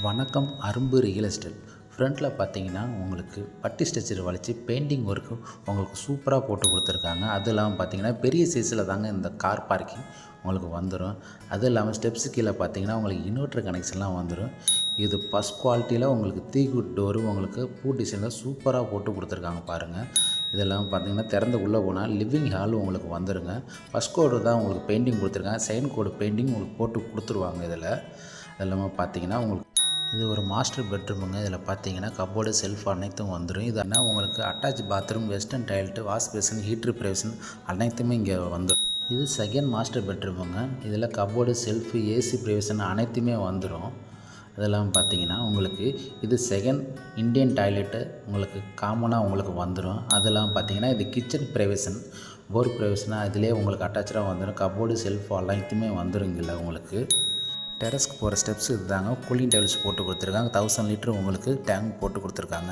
வணக்கம் அரும்பு real estate. ஃப்ரண்ட்டில் பார்த்தீங்கன்னா உங்களுக்கு பட்டி ஸ்ட்ரக்சர் வளைச்சி பெயிண்டிங் ஒர்க்கு உங்களுக்கு சூப்பராக போட்டு கொடுத்துருக்காங்க. அதுவும் இல்லாமல் பார்த்தீங்கன்னா பெரிய சைஸில் தாங்க இந்த கார் பார்க்கிங் உங்களுக்கு வந்துடும். அதுவும் இல்லாமல் ஸ்டெப்ஸு கீழே பார்த்தீங்கன்னா உங்களுக்கு இன்வெர்ட்டர் கனெக்ஷன்லாம் வந்துடும். இது ஃபஸ்ட் குவாலிட்டியில் உங்களுக்கு தீக்குட் டோரு உங்களுக்கு பூ டிசைனில் சூப்பராக போட்டு கொடுத்துருக்காங்க பாருங்கள். இதெல்லாம் பார்த்தீங்கன்னா திறந்து உள்ளே போனால் லிவிங் ஹால் உங்களுக்கு வந்துடுங்க. ஃபஸ்ட் கோடு தான் உங்களுக்கு பெயிண்டிங் கொடுத்துருக்காங்க. செகண்ட் கோடு பெயிண்டிங் உங்களுக்கு போட்டு கொடுத்துருவாங்க. இதில் இதெல்லாமல் பார்த்தீங்கன்னா உங்களுக்கு இது ஒரு மாஸ்டர் பெட்ரூமுங்க. இதில் பார்த்தீங்கன்னா கப்போர்டு செல்ஃப் அனைத்தும் வந்துடும். இது என்ன உங்களுக்கு attach bathroom, western toilet, wash basin, heater ப்ரைவேஷன் அனைத்துமே இங்கே வந்துடும். இது செகண்ட் மாஸ்டர் பெட்ரூமுங்க. இதில் கப்போர்டு, செல்ஃபு, ஏசி ப்ரைவேஷன் அனைத்துமே வந்துடும். அதெல்லாம் பார்த்தீங்கன்னா உங்களுக்கு இது செகண்ட் இண்டியன் டாய்லெட்டு உங்களுக்கு காமனாக உங்களுக்கு வந்துடும். அதெல்லாம் பார்த்தீங்கன்னா இது கிச்சன் ப்ரைவேஷன், போர் ப்ரைவேஷனாக இதிலே உங்களுக்கு அட்டாச்சாக வந்துடும். கப்போர்டு, செல்ஃப் அனைத்துமே வந்துடுங்கல்ல உங்களுக்கு. டெரஸ்க்கு போகிற ஸ்டெப்ஸ் இதுதாங்க. கூலிங் டைல்ஸ் போட்டு கொடுத்துருக்காங்க. 1000 லிட்டர் உங்களுக்கு டேங்க் போட்டு கொடுத்துருக்காங்க.